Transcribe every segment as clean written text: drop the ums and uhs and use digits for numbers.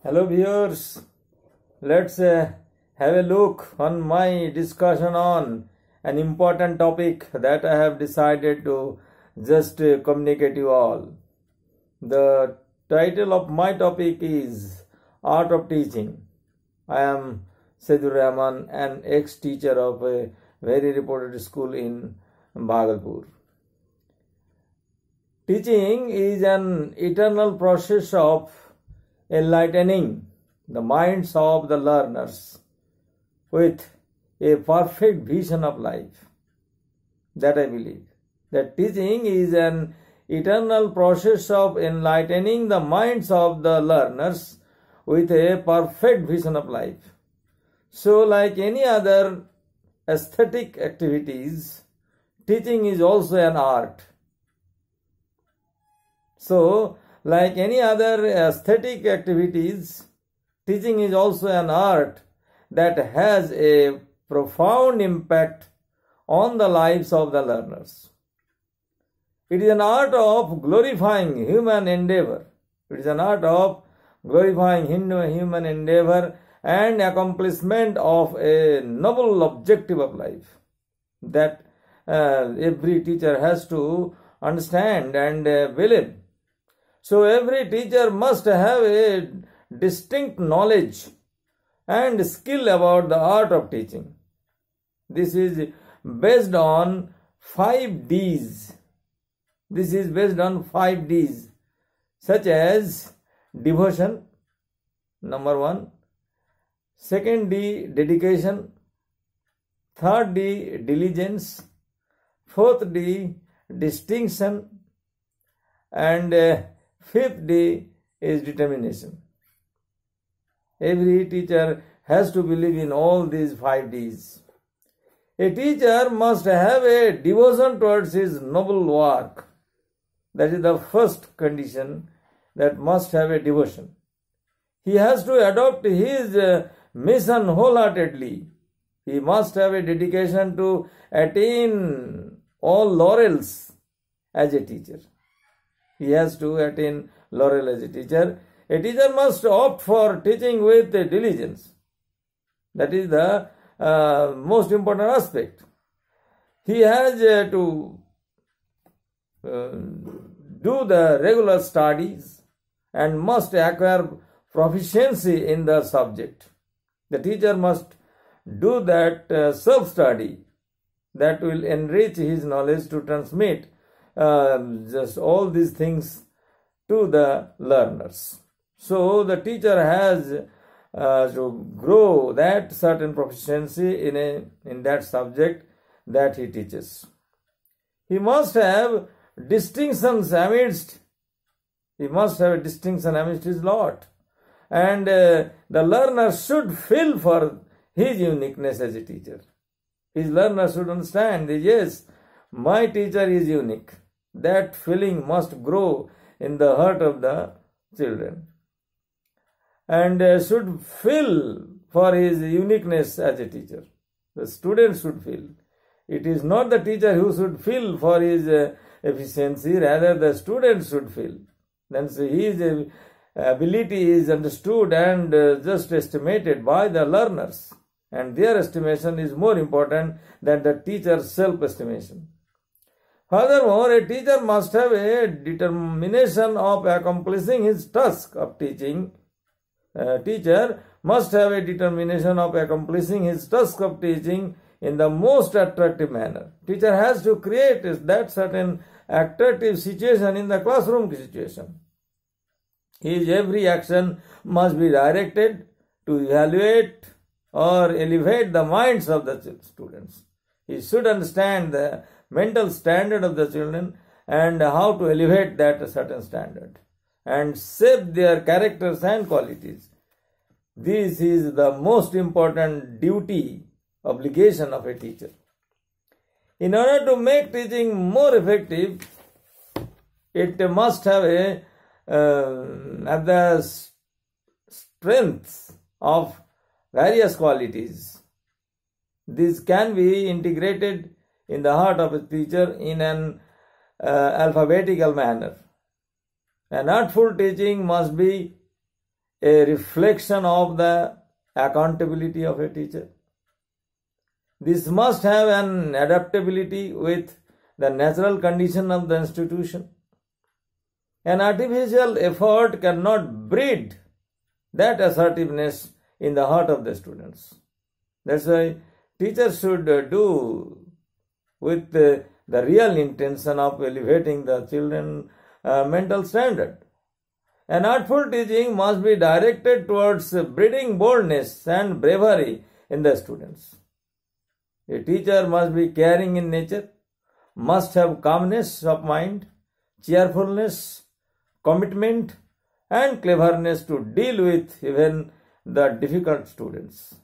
Hello viewers, let's have a look on my discussion on an important topic that I have decided to just communicate you all. The title of my topic is Art of Teaching. I am Saidur Rahman, an ex-teacher of a very reputed school in Bhagalpur. Teaching is an eternal process of enlightening the minds of the learners with a perfect vision of life. That I believe. That teaching is an eternal process of enlightening the minds of the learners with a perfect vision of life. So, like any other aesthetic activities, teaching is also an art. So, like any other aesthetic activities, teaching is also an art that has a profound impact on the lives of the learners. It is an art of glorifying human endeavor. It is an art of glorifying human endeavor and accomplishment of a noble objective of life that every teacher has to understand and believe. So every teacher must have a distinct knowledge and skill about the art of teaching. This is based on 5 Ds. This is based on 5 Ds, such as devotion, number 1. Second D, dedication. Third D, diligence. Fourth D, distinction. And fifth D is determination. Every teacher has to believe in all these 5 Ds. A teacher must have a devotion towards his noble work. That is the first condition, that must have a devotion. He has to adopt his mission wholeheartedly. He must have a dedication to attain all laurels as a teacher. He has to attain laurel as a teacher. A teacher must opt for teaching with diligence. That is the most important aspect. He has to do the regular studies and must acquire proficiency in the subject. The teacher must do that self-study that will enrich his knowledge to transmit just all these things to the learners. So the teacher has to grow that certain proficiency in that subject that he teaches. He must have distinctions amidst. He must have a distinction amidst his lot, and the learner should feel for his uniqueness as a teacher. His learner should understand that yes, my teacher is unique. That feeling must grow in the heart of the children, and should feel for his uniqueness as a teacher. The student should feel. It is not the teacher who should feel for his efficiency, rather the student should feel. Then his ability is understood and just estimated by the learners, and their estimation is more important than the teacher's self-estimation. Furthermore, a teacher must have a determination of accomplishing his task of teaching. A teacher must have a determination of accomplishing his task of teaching in the most attractive manner. Teacher has to create that certain attractive situation in the classroom situation. His every action must be directed to evaluate or elevate the minds of the students. He should understand the mental standard of the children and how to elevate that certain standard and shape their characters and qualities. This is the most important duty, obligation of a teacher. In order to make teaching more effective, it must have the strengths of various qualities. These can be integrated in the heart of a teacher in an alphabetical manner. An artful teaching must be a reflection of the accountability of a teacher. This must have an adaptability with the natural condition of the institution. An artificial effort cannot breed that assertiveness in the heart of the students. That's why teachers should do with the real intention of elevating the children's mental standard. An artful teaching must be directed towards breeding boldness and bravery in the students. A teacher must be caring in nature, must have calmness of mind, cheerfulness, commitment, and cleverness to deal with even the difficult students.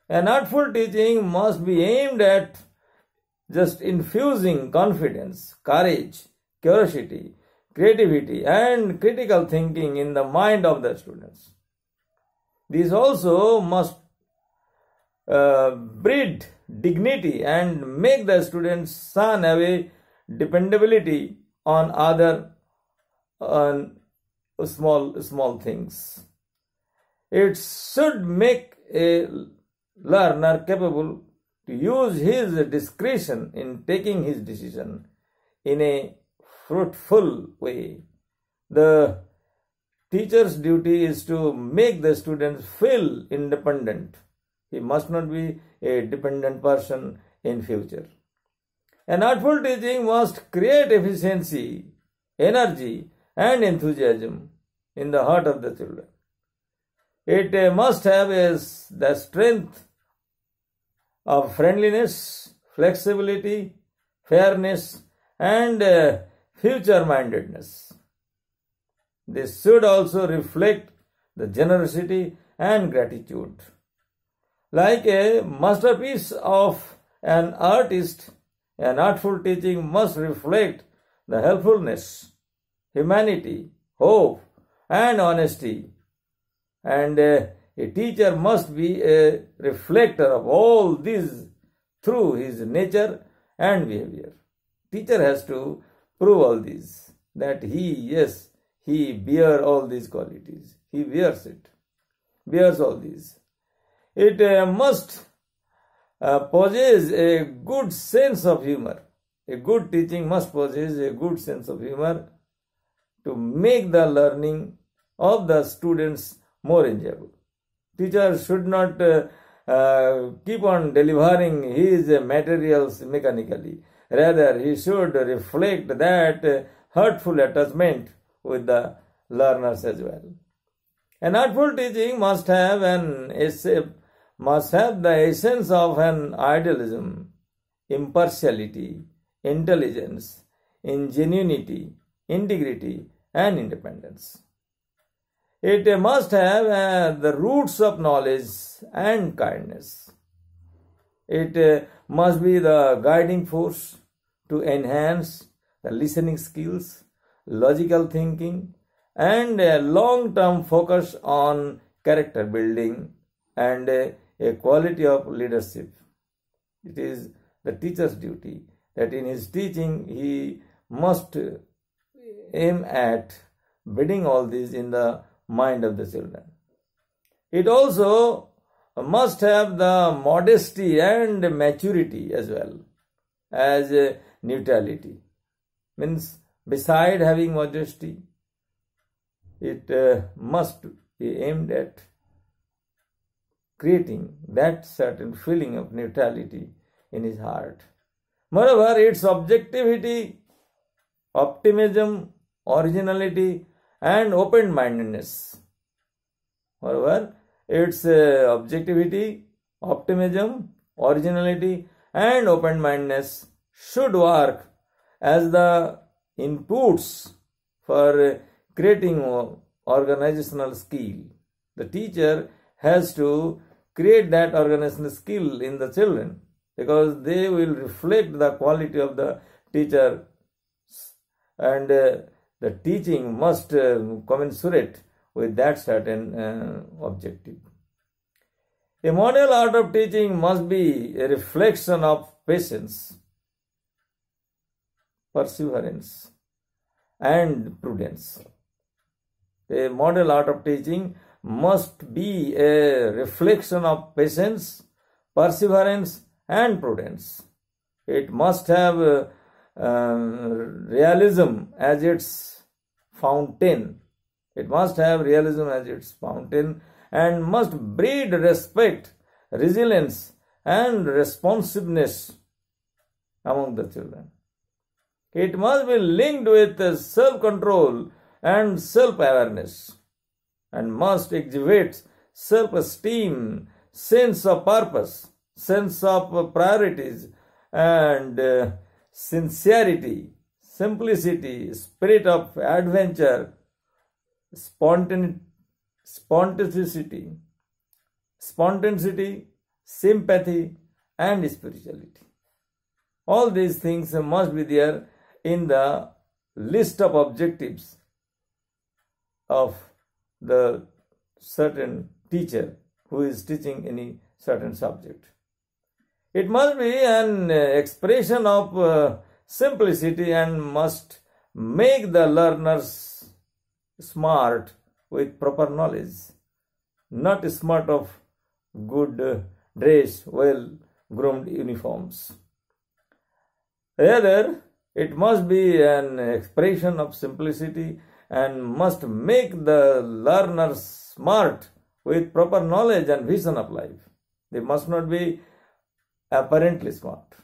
An artful teaching must be aimed at just infusing confidence, courage, curiosity, creativity, and critical thinking in the mind of the students. These also must breed dignity and make the students shun away dependability on other small things. It should make a learner capable to use his discretion in taking his decision in a fruitful way. The teacher's duty is to make the students feel independent. He must not be a dependent person in future. An artful teaching must create efficiency, energy, and enthusiasm in the heart of the children. It must have the strength of friendliness, flexibility, fairness, and future-mindedness. This should also reflect the generosity and gratitude. Like a masterpiece of an artist, an artful teaching must reflect the helpfulness, humanity, hope, and honesty. And a teacher must be a reflector of all these through his nature and behavior. Teacher has to prove all these, that he bears all these qualities. He bears all these. It must possess a good sense of humor. A good teaching must possess a good sense of humor to make the learning of the students more enjoyable. Teacher should not keep on delivering his materials mechanically. Rather, he should reflect that heartful attachment with the learners as well. An artful teaching must have the essence of an idealism, impartiality, intelligence, ingenuity, integrity, and independence. It must have the roots of knowledge and kindness. It must be the guiding force to enhance the listening skills, logical thinking, and a long-term focus on character building and a quality of leadership. It is the teacher's duty that in his teaching he must aim at building all these in the mind of the children. It also must have the modesty and maturity as well as neutrality. Means beside having modesty, it must be aimed at creating that certain feeling of neutrality in his heart. Moreover, its objectivity, optimism, originality, and open-mindedness. Moreover, its objectivity, optimism, originality, and open-mindedness should work as the inputs for creating organizational skill. The teacher has to create that organizational skill in the children because they will reflect the quality of the teacher, and the teaching must commensurate with that certain objective. A model art of teaching must be a reflection of patience, perseverance, and prudence. A model art of teaching must be a reflection of patience, perseverance, and prudence. It must have realism as its fountain. It must have realism as its fountain and must breed respect, resilience, and responsiveness among the children. It must be linked with self-control and self-awareness and must exhibit self-esteem, sense of purpose, sense of priorities, and sincerity, simplicity, spirit of adventure, spontaneity, sympathy, and spirituality. All these things must be there in the list of objectives of the certain teacher who is teaching any certain subject. It must be an expression of simplicity and must make the learners smart with proper knowledge, not smart of good dress, well-groomed uniforms. Rather, it must be an expression of simplicity and must make the learners smart with proper knowledge and vision of life. They must not be apparently smart.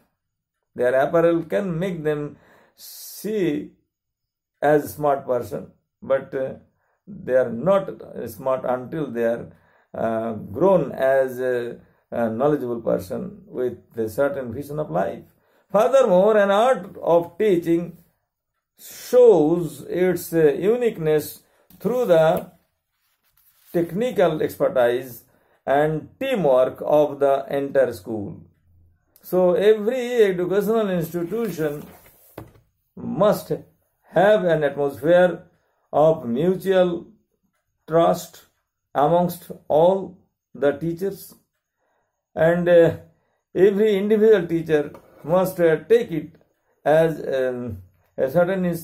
Their apparel can make them see as a smart person, but they are not smart until they are grown as a knowledgeable person with a certain vision of life. Furthermore, an art of teaching shows its uniqueness through the technical expertise and teamwork of the entire school. So every educational institution must have an atmosphere of mutual trust amongst all the teachers, and every individual teacher must take it as a certain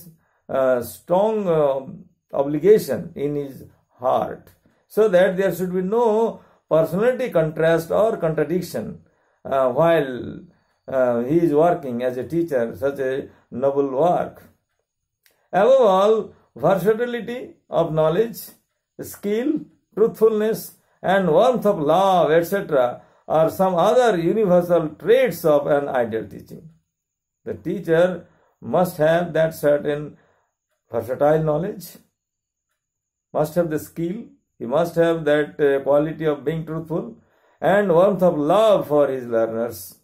strong obligation in his heart, so that there should be no personality contrast or contradiction while he is working as a teacher such a noble work. Above all, versatility of knowledge, skill, truthfulness, and warmth of love, etc., are some other universal traits of an ideal teaching. The teacher must have that certain versatile knowledge, must have the skill, he must have that quality of being truthful, and warmth of love for his learners.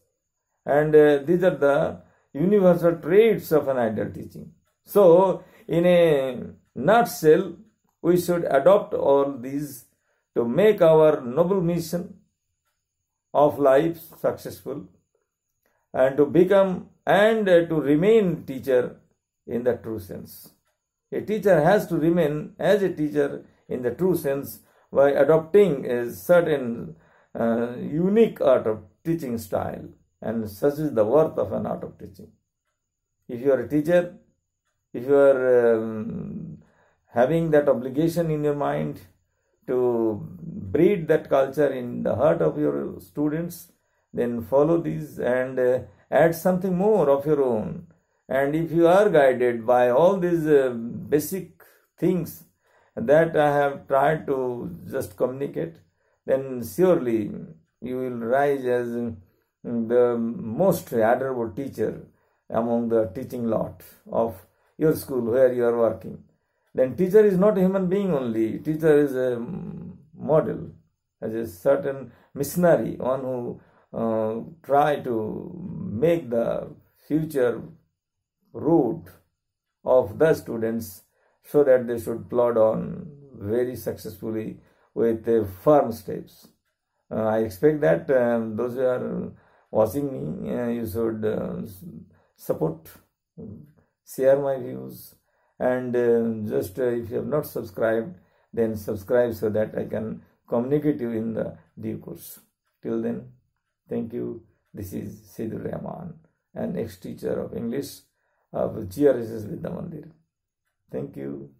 And these are the universal traits of an ideal teaching. So, in a nutshell, we should adopt all these to make our noble mission of life successful, and to become and to remain teacher in the true sense. A teacher has to remain as a teacher in the true sense by adopting a certain unique art of teaching style, and such is the worth of an art of teaching. If you are a teacher, if you are having that obligation in your mind to breed that culture in the heart of your students, then follow these and add something more of your own. And if you are guided by all these basic things that I have tried to just communicate, then surely you will rise as the most admirable teacher among the teaching lot of your school where you are working. Then teacher is not a human being only. Teacher is a model, as a certain missionary, one who try to make the future road of the students so that they should plod on very successfully with firm steps. I expect that those who are watching me, you should support, share my views, and just if you have not subscribed, then subscribe so that I can communicate you in the due course. Till then, thank you. This is Siddur Rahman, an ex-teacher of English of GRSS Vidya Mandir. Thank you.